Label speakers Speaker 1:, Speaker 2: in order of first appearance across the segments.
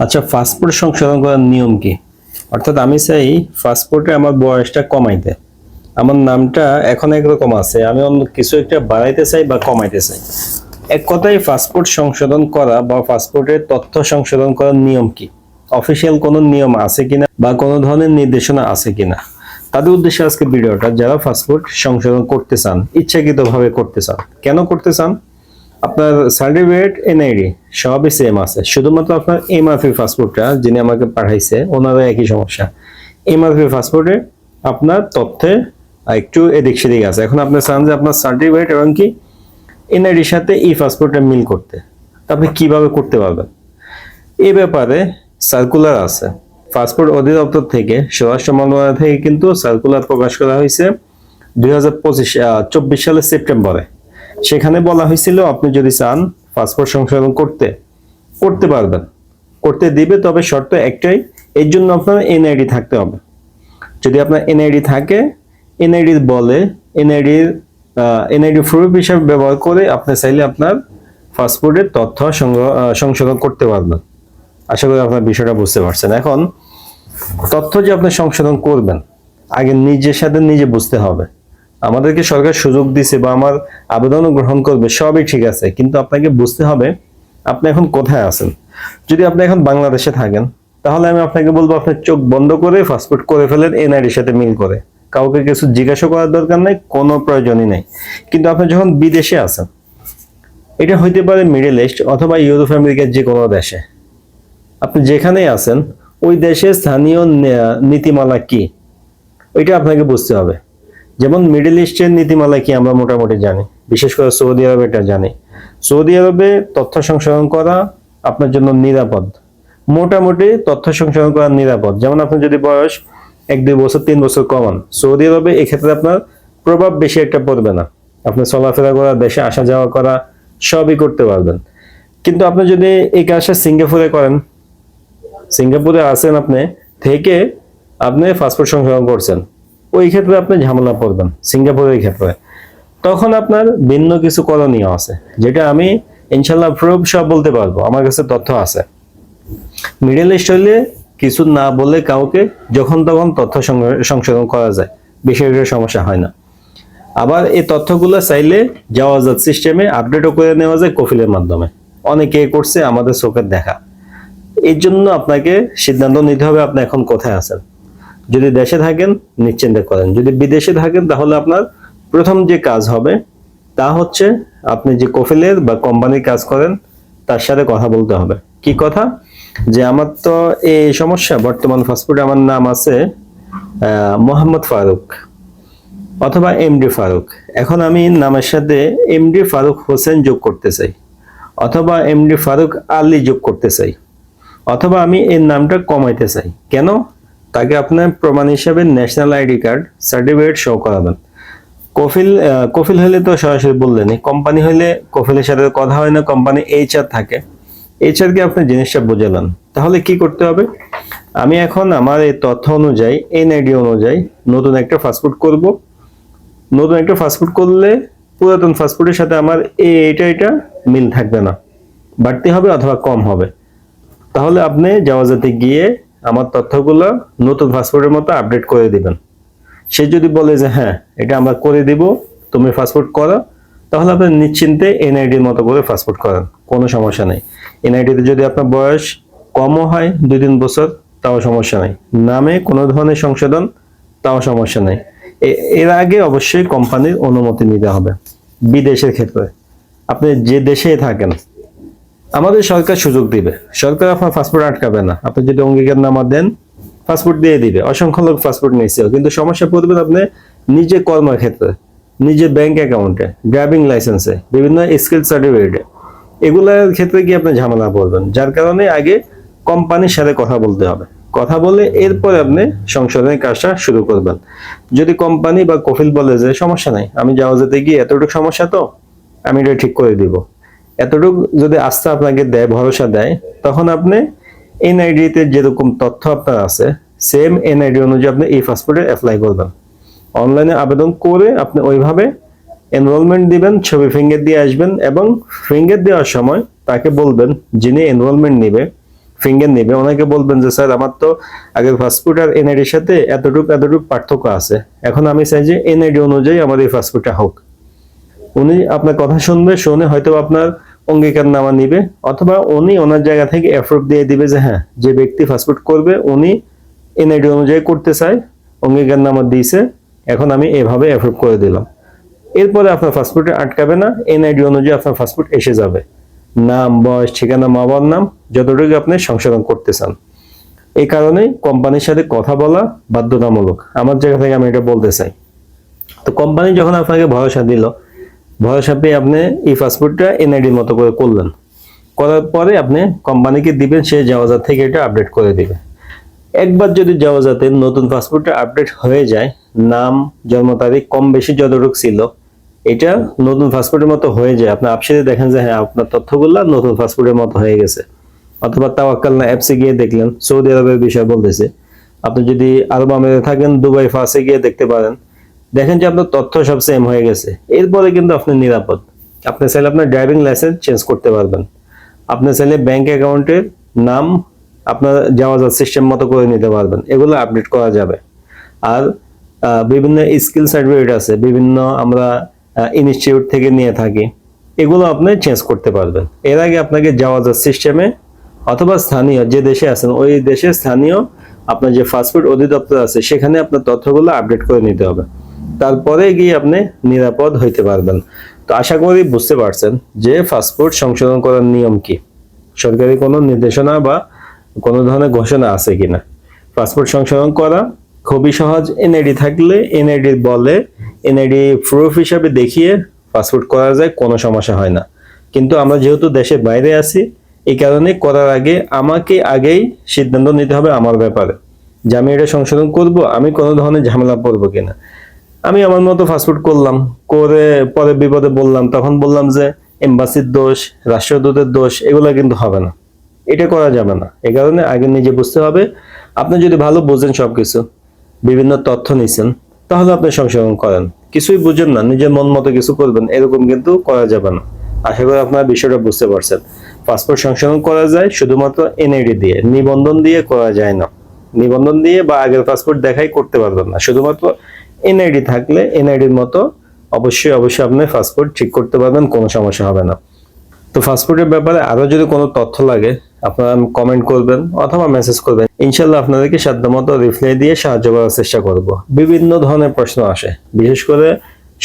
Speaker 1: আচ্ছা, পাসপোর্ট সংশোধন করার নিয়ম কি? অর্থাৎ আমি চাই পাসপোর্টে আমার বয়সটা কমাইতে। আমার নামটা এখন একরকম আছে, আমি অন্য কিছু একটা বাড়াইতে চাই বা কমাইতে চাই। এক কথায় পাসপোর্ট সংশোধন করা বা পাসপোর্টের তথ্য সংশোধন করার নিয়ম কি? অফিসিয়াল কোনো নিয়ম আছে কিনা বা কোনো ধরনের নির্দেশনা আছে কিনা, তাদের উদ্দেশ্যে আজকে ভিডিওটা। যারা পাসপোর্ট সংশোধন করতে চান, ইচ্ছাকৃতভাবে করতে চান, কেন করতে চান? আপনার সার্টিফিকেট, এনআইডি সবই সেম আছে, শুধুমাত্র আপনার এমআরপি পাসপোর্টটা যিনি আমাকে পাঠাইছে ওনারও একই সমস্যা। এমআরপি পাসপোর্টে আপনার তথ্যে একটু এদিক সেদিক আছে। এখন আপনি চান যে আপনার সার্টিফিকেট এবং কি এনআইডির সাথে এই পাসপোর্টটা মিল করতে, তা আপনি কিভাবে করতে পারবেন? এই ব্যাপারে সার্কুলার আছে পাসপোর্ট অধিদপ্তর থেকে, স্বরাষ্ট্র মন্ত্রণালয় থেকে কিন্তু সার্কুলার প্রকাশ করা হয়েছে 2024 সালের সেপ্টেম্বরে। সেখানে বলা হয়েছিল আপনি যদি চান পাসপোর্ট সংশোধন করতে পারবেন, করতে দিবে, তবে শর্ত একটাই, এর জন্য আপনার এনআইডি থাকতে হবে। যদি আপনার এনআইডি থাকে, এনআইডি বলে এনআইডি প্রুফ হিসাবে ব্যবহার করে আপনি চাইলে আপনার পাসপোর্টের তথ্য সংশোধন করতে পারবেন। আশা করি আপনার বিষয়টা বুঝতে পারছেন। এখন তথ্য যে আপনি সংশোধন করবেন, আগে নিজের সাথে নিজে বুঝতে হবে। আমাদেরকে সরকার সুযোগ দিছে বা আমার আবেদনও গ্রহণ করবে, সবই ঠিক আছে, কিন্তু আপনাকে বুঝতে হবে আপনি এখন কোথায় আছেন। যদি আপনি এখন বাংলাদেশে থাকেন, তাহলে আমি আপনাকে বলবো আপনি চোখ বন্ধ করে পাসপোর্ট করে ফেলেন এনআইডির সাথে মিল করে, কাউকে কিছু জিজ্ঞাসা করার দরকার নাই, কোনো প্রয়োজনই নেই। কিন্তু আপনি যখন বিদেশে আছেন, এটা হইতে পারে মিডল ইস্ট অথবা ইউরোপ আমেরিকার যে কোনো দেশে, আপনি যেখানেই আছেন ওই দেশের স্থানীয় নীতিমালা কি ওইটা আপনাকে বুঝতে হবে। যেমন মিডল ইস্টের নীতিমালা কি আমরা মোটামুটি জানি, বিশেষ করে সৌদি আরবে এটা জানি। সৌদি আরবে তথ্য সংশোধন করা আপনার জন্য নিরাপদ, মোটামুটি তথ্য সংশোধন করা নিরাপদ। যেমন আপনি যদি বয়স 1-2 বছর 3 বছর কমান, সৌদি আরবে এক্ষেত্রে আপনার প্রভাব বেশি একটা পড়বে না। আপনি চলাফেরা করা, দেশে আসা যাওয়া করা সবই করতে পারবেন। কিন্তু আপনি যদি এই কাজটা সিঙ্গাপুরে করেন, সিঙ্গাপুরে আছেন আপনি থেকে, আপনি পাসপোর্ট সংশোধন করছেন, ওই ক্ষেত্রে আপনি ঝামেলা পড়বেন সিঙ্গাপুরের ক্ষেত্রে। তখন আপনার ভিন্ন কিছু করণীয় আছে, যেটা আমি ইনশাল্লাহ প্রুফ সব বলতে পারবো, আমার কাছে তথ্য আছে। মিডল ইস্ট হইলে কিছু না বলে কাউকে যখন তখন তথ্য সংশোধন করা যায়, বেশি একটা সমস্যা হয় না। আবার এই তথ্যগুলো চাইলে যাওয়াজাত সিস্টেমে আপডেটও করে নেওয়া যায় কফিলের মাধ্যমে, অনেকে করছে আমাদের চোখের দেখা। এর জন্য আপনাকে সিদ্ধান্ত নিতে হবে আপনি এখন কোথায় আছেন। যদি দেশে থাকেন নিশ্চিন্তে করেন, যদি বিদেশে থাকেন তাহলে আপনার প্রথম যে কাজ হবে তা হচ্ছে আপনি যে কফিলের বা কোম্পানির কাজ করেন তার সাথে কথা বলতে হবে। কি কথা? যে আমার তো এই সমস্যা, বর্তমান পাসপোর্টে আমার নাম আছে মোহাম্মদ ফারুক অথবা এমডি ফারুক, এখন আমি নামের সাথে এমডি ফারুক হোসেন যোগ করতে চাই, অথবা এমডি ফারুক আলী যোগ করতে চাই, অথবা আমি এর নামটা কমাইতে চাই। কেন? তাকে আপনার প্রমাণ হিসাবে national ID card, certificate show করাবেন। কফিল হলে তো সরাসরি বললেনই, কোম্পানি হলে কফিলের সাথে কথা হয় না, কোম্পানি এইচআর থাকে, এইচআর কে আপনি জিনিসটা বোঝালেন। তাহলে কি করতে হবে? আমি এখন আমার এই তথ্য অনুযায়ী, এনআইডি অনুযায়ী নতুন একটা পাসপোর্ট করব। নতুন একটা পাসপোর্ট করলে পুরাতন পাসপোর্টের সাথে আমার এটা মিল থাকবে না, বাড়তি হবে অথবা কম হবে। তাহলে আপনি যাওয়াজাতে গিয়ে আমার তথ্যগুলো নতুন পাসপোর্টের মতো আপডেট করে দিবেন। সে যদি বলে যে হ্যাঁ এটা আমরা করে দিব, তুমি পাসপোর্ট করো, তাহলে আপনি নিশ্চিন্তে এনআইডির মতো করে পাসপোর্ট করেন, কোনো সমস্যা নেই। এনআইডিতে যদি আপনার বয়স কমও হয় 2-3 বছর, তাও সমস্যা নেই। নামে কোনো ধরনের সংশোধন, তাও সমস্যা নেই। এর আগে অবশ্যই কোম্পানির অনুমতি নিতে হবে। বিদেশের ক্ষেত্রে আপনি যে দেশে থাকেন, আমাদের সরকার সুযোগ দিবে, সরকার আপনার পাসপোর্ট আটকাবে না। আপনি যদি অঙ্গীকারনামা দেন, পাসপোর্ট দিয়ে দিবে। অসংখ্য লোক পাসপোর্ট নিয়েছে, কিন্তু সমস্যা পড়বেন আপনি নিজে কর্মক্ষেত্রে, নিজের ব্যাংক অ্যাকাউন্টে, ড্রাইভিং লাইসেন্সে, বিভিন্ন স্কিল সার্টিফিকেটে, এগুলোর ক্ষেত্রে কি আপনি ঝামেলা পড়বেন। যার কারণে আগে কোম্পানির সাথে কথা বলতে হবে, কথা বলে এরপরে আপনি সংশোধনের কাজটা শুরু করবেন। যদি কোম্পানি বা কফিল বলে যে সমস্যা নাই, আমি যাওয়াজাতে গিয়ে এতটুকু সমস্যা, তো আমি এটা ঠিক করে দিব, এতটুকু যদি আস্থা আপনাকে দেয়, ভরসা দেয়, তখন আপনি এনআইডি তে যেরকম তথ্য আপনার আছে সেম এনআইডি অনুযায়ী আপনি এই পাসপোর্টে অ্যাপ্লাই করবেন। অনলাইনে আবেদন করে আপনি ওইভাবে এনরোলমেন্ট দিবেন, ছবি ফিঙ্গার দিয়ে আসবেন, এবং ফিঙ্গার দেওয়ার সময় তাকে বলবেন, যিনি এনরোলমেন্ট নিবে, ফিঙ্গার নেবে, ওনাকে বলবেন যে স্যার আমার তো আগের পাসপোর্ট আর এনআইডির সাথে এতটুকু পার্থক্য আছে, এখন আমি চাই যে এনআইডি অনুযায়ী আমার এই পাসপোর্টটা হোক। উনি আপনার কথা শুনবে, শুনে হয়তো আপনার অঙ্গীকারনামা নিবে, অথবা উনি ওনার জায়গা থেকে অ্যাপ্রুভ দিয়ে দিবে যে হ্যাঁ যে ব্যক্তি পাসপোর্ট করবে উনি এনআইডি অনুযায়ী করতে চায়, অঙ্গীকারনামা দিয়েছে, এখন আমি এভাবে অ্যাপ্রুভ করে দিলাম। এরপরে আপনার পাসপোর্টে আটকাবে না, এনআইডি অনুযায়ী আপনার পাসপোর্ট এসে যাবে। নাম, বয়স, ঠিকানা, মা বাবার নাম যতটুকু আপনি সংশোধন করতে চান। এই কারণে কোম্পানির সাথে কথা বলা বাধ্যতামূলক, আমার জায়গা থেকে আমি এটা বলতে চাই। তো কোম্পানি যখন আপনাকে ভরসা দিল, ভরসা পেয়ে আপনি এই পাসপোর্টটা এনআইডির মতো করে করলেন, করার পরে আপনি কোম্পানিকে দিবেন, সে জাওয়াজাত থেকে এটা আপডেট করে দিবে। একবার যদি জাওয়াজাতের নতুন পাসপোর্টটা আপডেট হয়ে যায়, নাম, জন্ম তারিখ কম বেশি যতটুকু ছিল এটা নতুন পাসপোর্টের মতো হয়ে যায়, আপনি আপসেটে দেখেন যে হ্যাঁ আপনার তথ্যগুলো নতুন পাসপোর্টের মতো হয়ে গেছে। অথবা তাওয়াক্কালনা অ্যাপসে গিয়ে দেখলেন, সৌদি আরবের বিষয় বলতেছে, আপনি যদি আরব আমিরাতে থাকেন দুবাই ফার্সে গিয়ে দেখতে পারেন, দেখেন যে আপনার তথ্য সব সেম হয়ে গেছে। এরপরে কিন্তু আপনি নিরাপদ। আপনি চাইলে আপনার ড্রাইভিং লাইসেন্স চেঞ্জ করতে পারবেন, আপনি চাইলে ব্যাংক অ্যাকাউন্টের নাম আপনার জাওয়াজাত সিস্টেম মতো করে নিতে পারবেন, এগুলো আপডেট করা যাবে। আর বিভিন্ন স্কিল সার্টিফিকেট আছে, বিভিন্ন আমরা ইনস্টিটিউট থেকে নিয়ে থাকি, এগুলো আপনি চেঞ্জ করতে পারবেন। এর আগে আপনাকে জাওয়াজাত সিস্টেমে অথবা স্থানীয় যে দেশে আছেন ওই দেশের স্থানীয় আপনার যে পাসপোর্ট অধিদপ্তর আছে সেখানে আপনার তথ্যগুলো আপডেট করে নিতে হবে, তারপরে গিয়ে আপনি নিরাপদ হইতে পারবেন। তো আশা করি বুঝতে পারছেন যে পাসপোর্ট সংশোধন করার নিয়ম কি, সরকারি কোনো নির্দেশনা বা কোনো ধরনের ঘোষণা আছে কিনা। পাসপোর্ট সংশোধন করা খুবই সহজ, এনআইডি থাকলে এনআইডি বলে এনআইডি প্রুফ হিসাবে দেখিয়ে পাসপোর্ট করা যায়, কোনো সমস্যা হয় না। কিন্তু আমরা যেহেতু দেশের বাইরে আছি, এই কারণে করার আগে আমাকে আগেই সিদ্ধান্ত নিতে হবে আমার ব্যাপারে, যে আমি এটা সংশোধন করব, আমি কোনো ধরনের ঝামেলা পড়বো কিনা। আমি আমার মতো পাসপোর্ট করলাম, করে পরে বিপদে বললাম, তখন বললাম যে এম্বাসির দোষ, রাষ্ট্রদূতের দোষ, এগুলো কিন্তু হবে না, এটা করা যাবে না। এই কারণে আগে নিজে বুঝতে হবে। আপনি যদি ভালো বোঝেন সবকিছু, বিভিন্ন তথ্য নিছেন, তাহলে আপনি সংশোধন করেন। কিছুই বুঝেন না, নিজের মন মতো কিছু করবেন, এরকম কিন্তু করা যাবে না। আশা করি আপনারা বিষয়টা বুঝতে পারছেন। পাসপোর্ট সংশোধন করা যায় শুধুমাত্র এনআইডি দিয়ে, নিবন্ধন দিয়ে করা যায় না। নিবন্ধন দিয়ে বা আগের পাসপোর্ট দেখাই করতে পারবেন না, শুধুমাত্র এনআইডি থাকলে এনআইডির মতো অবশ্যই আপনি পাসপোর্ট ঠিক করতে পারবেন, কোনো সমস্যা হবে না। তো পাসপোর্টের ব্যাপারে আরো যদি কোনো তথ্য লাগে আপনারা কমেন্ট করবেন অথবা মেসেজ করবেন, ইনশাল্লাহ আপনাদেরকে সাধ্যমতো রিপ্লাই দিয়ে সাহায্য করার চেষ্টা করব। বিভিন্ন ধরনের প্রশ্ন আসে, বিশেষ করে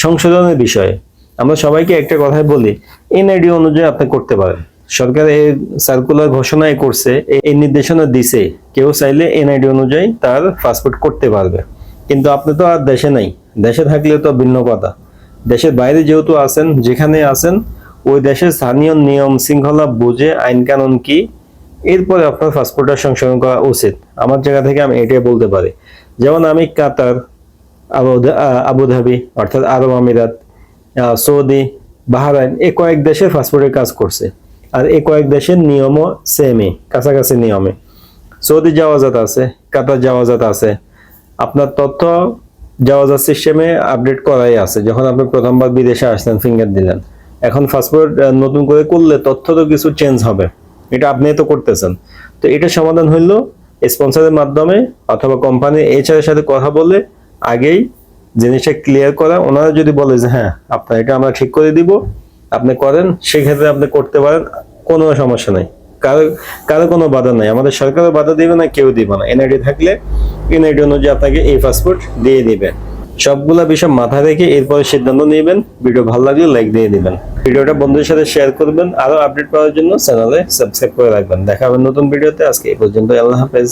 Speaker 1: সংশোধনের বিষয়ে। আমরা সবাইকে একটা কথাই বলি, এনআইডি অনুযায়ী আপনি করতে পারেন। সরকার এই সার্কুলার ঘোষণাই করছে, এই নির্দেশনা দিছে, কেউ চাইলে এনআইডি অনুযায়ী তার পাসপোর্ট করতে পারবে। কিন্তু আপনি তো আর দেশে নাই, দেশে থাকলে তো ভিন্ন কথা। দেশের বাইরে যেহেতু আছেন, যেখানে আছেন ওই দেশের স্থানীয় নিয়ম শৃঙ্খলা বুঝে আইন কানুন কি, এরপরে আপনার পাসপোর্টটা সংশোধন করা উচিত। আমার জায়গা থেকে আমি এটাই বলতে পারি। যেমন আমি কাতার, আবুধাবি অর্থাৎ আরব আমিরাত, সৌদি, বাহরাইন, এই কয়েক দেশের পাসপোর্টের কাজ করছে। আর এই কয়েক দেশের নিয়মও সেমই, কাছাকাছি নিয়মে। সৌদি জাওয়াজাত আছে, কাতার জাওয়াজাত আছে, আপনার তথ্য জাওয়াজাত সিস্টেমে আপডেট করাই আছে। যখন আপনি প্রথমবার বিদেশে আসলেন, ফিঙ্গার দিলেন, এখন পাসপোর্ট নতুন করে করলে তথ্য তো কিছু চেঞ্জ হবে, এটা আপনি তো করতেছেন। তো এটা সমাধান হইলো স্পন্সরের মাধ্যমে অথবা কোম্পানির এইচআর এর সাথে কথা বলে আগেই জিনিসটা ক্লিয়ার করা। ওনারা যদি বলে যে হ্যাঁ আপনার এটা আমরা ঠিক করে দিব, আপনি করেন, সেক্ষেত্রে আপনি করতে পারেন, কোনো সমস্যা নাই। কারো কোনো বাধা নাই, আমাদের সরকারও বাধা দিবে না, কেউ দিবে না। এনআইডি থাকলে এনআইডি অনুযায়ী আপনাকে এই পাসপোর্ট দিয়ে দিবে। সবগুলা বিষয় মাথায় রেখে এরপরে সিদ্ধান্ত নেবেন। ভিডিও ভালো লাগলে লাইক দিয়ে দিবেন, ভিডিওটা বন্ধুদের সাথে শেয়ার করবেন। আরো আপডেট পাওয়ার জন্য চ্যানেলে সাবস্ক্রাইব করে রাখবেন। দেখা হবে নতুন ভিডিওতে। আজকে এই পর্যন্ত, আল্লাহ হাফেজ।